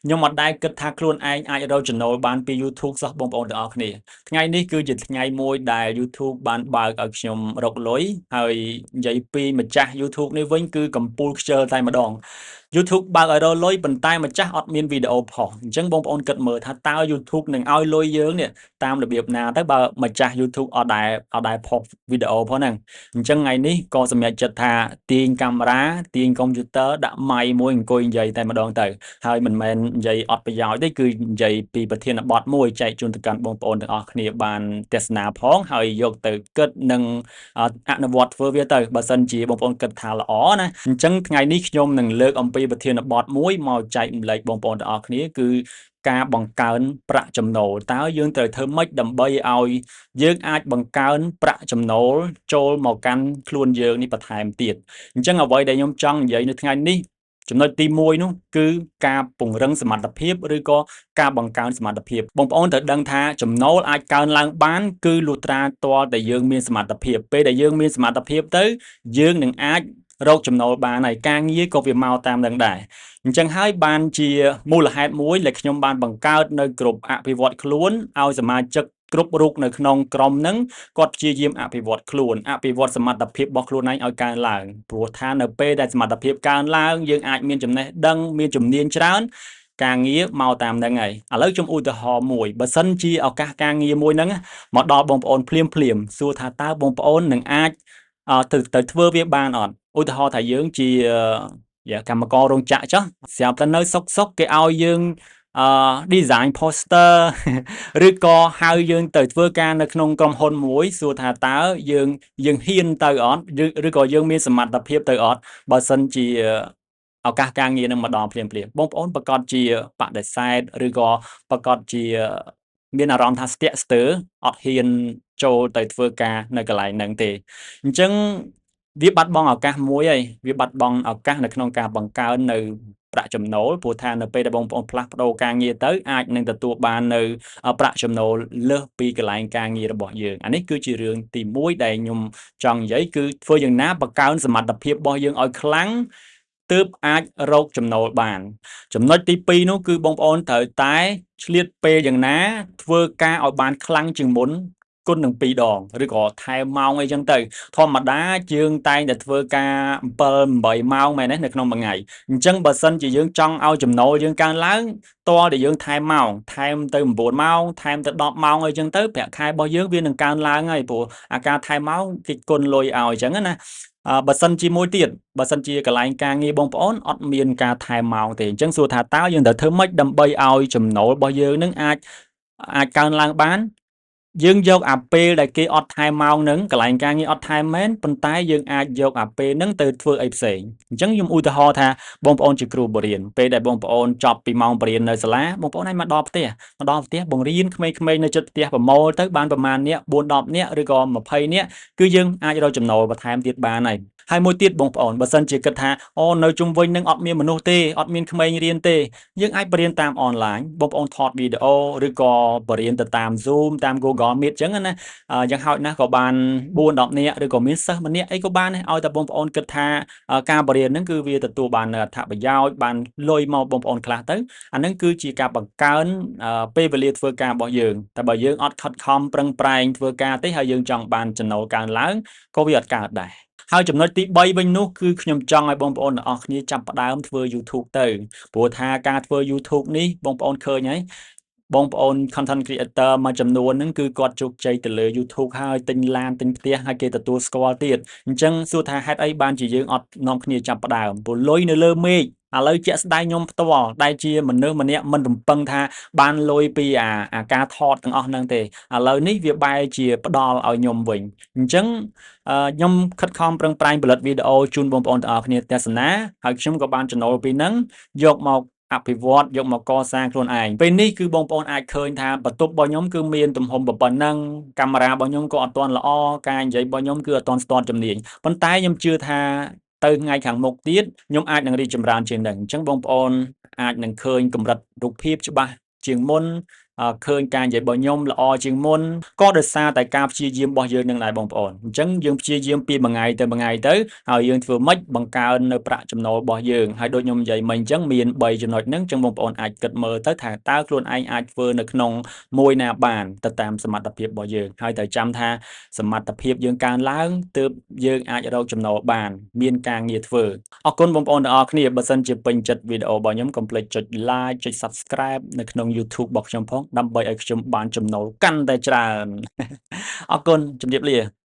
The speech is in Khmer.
nhưng mà đai kết thác luôn anh ai đâu channel ban pi YouTube សោះបងប្អូនទាំងអស់គ្នាថ្ងៃនេះគឺជាថ្ងៃមួយដែល YouTube បានបើកឲ្យខ្ញុំរកលុយហើយនិយាយពីម្ចាស់ YouTube នេះវិញគឺកំពូលខ្ជិលតែម្ដង YouTube បើកឲ្យរកលុយប៉ុន្តែម្ចាស់អត់មានវីដេអូផុសអញ្ចឹងបងប្អូនគិតមើលថាតើ YouTube នឹងឲ្យលុយយើងនេះតាមរបៀបណាទៅបើម្ចាស់ YouTube អត់ដែលផុសវីដេអូផងហ្នឹងអញ្ចឹងថ្ងៃនេះក៏សម្រេចចិត្តថាទាញកាមេរ៉ាទាញកុំព្យូទ័រដាក់ម៉ៃមួយអង្គុយនិយាយតែម្ដងទៅ ហើយមិនមែននិយាយអត់ប្រយោជន៍ទេគឺនិយាយពីប្រធានបទមួយចែកជូនទៅកាន់បងប្អូនទាំងអស់គ្នាបានទស្សនាផងហើយយកទៅគិតនិងអនុវត្តធ្វើវាទៅបើសិនជាបងប្អូនគិតថាល្អណាអញ្ចឹងថ្ងៃនេះខ្ញុំនឹងលើកអំពីប្រធានបទមួយមកចែករំលែកបងប្អូនទាំងអស់គ្នាគឺការបង្កើនប្រាក់ចំណូលតើយើងត្រូវធ្វើម៉េចដើម្បីឲ្យយើងអាចបង្កើនប្រាក់ចំណូលចូលមកកាន់ខ្លួនយើងនេះបន្ថែមទៀតអញ្ចឹងអ្វីដែលខ្ញុំចង់និយាយនៅថ្ងៃនេះ ចំណុចទី1នោះគឺការពង្រឹងសមត្ថភាពឬក៏ការបង្កើនសមត្ថភាពបងប្អូនត្រូវដឹងថាចំណូលអាចកើនឡើងបានគឺលុះត្រាទាល់តែយើងមានសមត្ថភាពពេលដែលយើងមានសមត្ថភាពទៅយើងនឹងអាចរកចំណូលបានហើយការងារក៏វាមកតាមនឹងដែរអញ្ចឹងហើយបានជាមូលហេតុមួយដែលខ្ញុំបានបង្កើតនៅក្រុមអភិវឌ្ឍខ្លួនឲ្យសមាជិកគ្រប់រូបនៅក្នុងក្រុមហ្នឹងគាត់ព្យាយាមអភិវឌ្ឍខ្លួនអភិវឌ្ឍសមត្ថភាពរបស់ខ្លួនឯងឲ្យកើនឡើងព្រោះថានៅពេលដែលសមត្ថភាពកើនឡើងយើងអាចមានចំណេះដឹងមានជំនាញច្រើនការងារមកតាមហ្នឹងហើយឥឡូវខ្ញុំឧទាហរណ៍មួយបើសិនជាឱកាសការងារមួយហ្នឹងមកដល់បងប្អូនភ្លាមសួរថាតើបងប្អូននឹងអាចទៅធ្វើវាបានអត់ឧទាហរណ៍ថាយើងជាកម្មកររោងចក្រចុះស្រាប់តែនៅសុកគេឲ្យយើងdesign poster ឬក៏ហៅយើងទៅធ្វើការនៅក្នុងក្រុមហ៊ុនមួយសួរថាតើយើងហ៊ានទៅអត់ឬក៏យើងមានសមត្ថភាពទៅអត់បើសិនជាឱកាសការងារនឹងមកដល់ភ្លាមបងប្អូនប្រកាសជាបដិសេធឬក៏ប្រកាសជាមានអារម្មណ៍ថាស្ទាក់ស្ទើរអត់ហ៊ានចូលទៅធ្វើការនៅកន្លែងហ្នឹងទេអញ្ចឹងវាបាត់បង់ឱកាសមួយហើយវាបាត់បង់ឱកាសនៅក្នុងការបង្កើននៅប្រាក់ចំណូលព្រោះថានៅពេលដែលបងប្អូនផ្លាស់ប្ដូរការងារទៅអាចនឹងទទួលបាននៅប្រាក់ចំណូលលើសពីកន្លែងការងាររបស់យើងអានេះគឺជារឿងទី1ដែលខ្ញុំចង់និយាយគឺធ្វើយ៉ាងណាបង្កើនសមត្ថភាពរបស់យើងឲ្យខ្លាំងទើបអាចរកចំណូលបានចំណុចទី2នោះគឺបងប្អូនត្រូវតែឆ្លៀតពេលយ៉ាងណាធ្វើការឲ្យបានខ្លាំងជាងមុនគុណនឹង2ដងឬក៏ថែមម៉ោងអីចឹងទៅធម្មតាយើងតែងតែធ្វើការ7 8ម៉ោងមែនទេនៅក្នុងមួយថ្ងៃអញ្ចឹងបើសិនជាយើងចង់ឲ្យចំណូលយើងកើនឡើងតលតែយើងថែមម៉ោងថែមទៅ9ម៉ោងថែមទៅ10ម៉ោងអីចឹងទៅប្រាក់ខែរបស់យើងវានឹងកើនឡើងហើយព្រោះអាការថែមម៉ោងគេគុណលុយឲ្យអញ្ចឹងណាបើសិនជាមួយទៀតបើសិនជាកន្លែងការងារបងប្អូនអត់មានការថែមម៉ោងទេអញ្ចឹងសួរថាតើយើងត្រូវធ្វើម៉េចដើម្បីឲ្យចំណូលរបស់យើងនឹងអាចកើនឡើងបានយើងយកអាពេលដែលគេអត់ថែមម៉ោងហ្នឹងកន្លែងការងារអត់ថែមមែនប៉ុន្តែយើងអាចយកអាពេលហ្នឹងទៅធ្វើអីផ្សេងអញ្ចឹងខ្ញុំឧទាហរណ៍ថាបងប្អូនជាគ្រូបរិញ្ញាបត្រពេលដែលបងប្អូនចប់ពីម៉ោងបរិញ្ញាបត្រនៅសាលាបងប្អូនឲ្យមកដល់ផ្ទះបង្រៀនក្មេងៗនៅជិតផ្ទះប្រមូលទៅបានប្រមាណនាក់4 10នាក់ឬក៏20នាក់គឺយើងអាចរកចំណូលបន្ថែមទៀតបានហើយមួយទៀតបងប្អូនបើសិនជាគិតថាអូនៅជុំវិញនឹងអត់មានមនុស្សទេអត់មានក្មេងរៀនទេយើងអាចបរៀនតាមអនឡាញបងប្អូនថតវីដេអូឬក៏បរៀនទៅតាម Zoom តាម Google Meet ចឹងណាយ៉ាងហោចណាស់ក៏បាន4 10នាក់ឬក៏មានសិស្សម្នាក់អីក៏បានដែរឲ្យតែបងប្អូនគិតថាការបរៀនហ្នឹងគឺវាទទួលបានអត្ថប្រយោជន៍បានលុយមកបងប្អូនខ្លះទៅអាហ្នឹងគឺជាការបង្កើនពេលវេលាធ្វើការរបស់យើងតែបើយើងអត់ខិតខំប្រឹងប្រែងធ្វើការទេហើយយើងចង់បានចំណូលកើនឡើងក៏វាអត់កើតដែរហើយចំណុចទី3វិញនោះគឺខ្ញុំចង់ឲ្យបងប្អូនទាំងអស់គ្នាចាប់ផ្ដើមធ្វើ YouTube ទៅព្រោះថាការធ្វើ YouTube នេះបងប្អូនឃើញហើយបងប្អូន content creator មួយចំនួនហ្នឹងគឺគាត់ជោគជ័យទៅលើ YouTube ហើយទិញឡានទិញផ្ទះហើយគេទទួលស្គាល់ទៀតអញ្ចឹងសួរថាហេតុអីបានជាយើងអត់នាំគ្នាចាប់ផ្ដើមព្រោះលុយនៅលើមេឃឥឡូវជាក់ស្ដែងខ្ញុំផ្ទាល់ដែលជាមនុស្សម្នាក់មិនរំពឹងថាបានលុយពីអាការថតទាំងអស់ហ្នឹងទេឥឡូវនេះវាបែរជាផ្ដល់ឲ្យខ្ញុំវិញអញ្ចឹងខ្ញុំខិតខំប្រឹងប្រែងផលិតវីដេអូជូនបងប្អូនទាំងអស់គ្នាទស្សនាហើយខ្ញុំក៏បានចំណូលពីហ្នឹងយកមកអភិវឌ្ឍយកមកកសាងខ្លួនឯងពេលនេះគឺបងប្អូនអាចឃើញថាបន្ទប់របស់ខ្ញុំគឺមានទំហំប៉ុណ្ណឹងកាមេរ៉ារបស់ខ្ញុំក៏អត់ទាន់ល្អការនិយាយរបស់ខ្ញុំគឺអត់ទាន់ស្ទាត់ជំនាញប៉ុន្តែខ្ញុំជឿថាទៅថ្ងៃខាងមុខទៀតខ្ញុំអាចនឹងរីកចម្រើនជាងនឹងអញ្ចឹងបងប្អូនអាចនឹងឃើញកម្រិតរូបភាពច្បាស់ជាងមុន ឃើញការនិយាយរបស់ខ្ញុំល្អជាងមុនក៏ដោយសារតែការព្យាយាមរបស់យើងនឹងដែរបងប្អូនអញ្ចឹងយើងព្យាយាមពីមួយថ្ងៃទៅមួយថ្ងៃទៅហើយយើងធ្វើម៉េចបង្កើននៅប្រាក់ចំណូលរបស់យើងហើយដូចខ្ញុំនិយាយមិញអញ្ចឹងមាន3ចំណុចហ្នឹងអញ្ចឹងបងប្អូនអាចគិតមើលទៅថាតើខ្លួនឯងអាចធ្វើនៅក្នុងមួយណាបានទៅតាមសមត្ថភាពរបស់យើងហើយត្រូវចាំថាសមត្ថភាពយើងកើនឡើងទើបយើងអាចរកចំណូលបានមានការងារធ្វើអរគុណបងប្អូនទាំងអស់គ្នាបើសិនជាពេញចិត្តវីដេអូរបស់ខ្ញុំកុំភ្លេចចុច like ចុច subscribe នៅក្នុង YouTube របស់ខ្ញុំផងដើម្បីឲ្យខ្ញុំបានចំណូលកាន់តែច្រើនអរគុណជម្រាបលា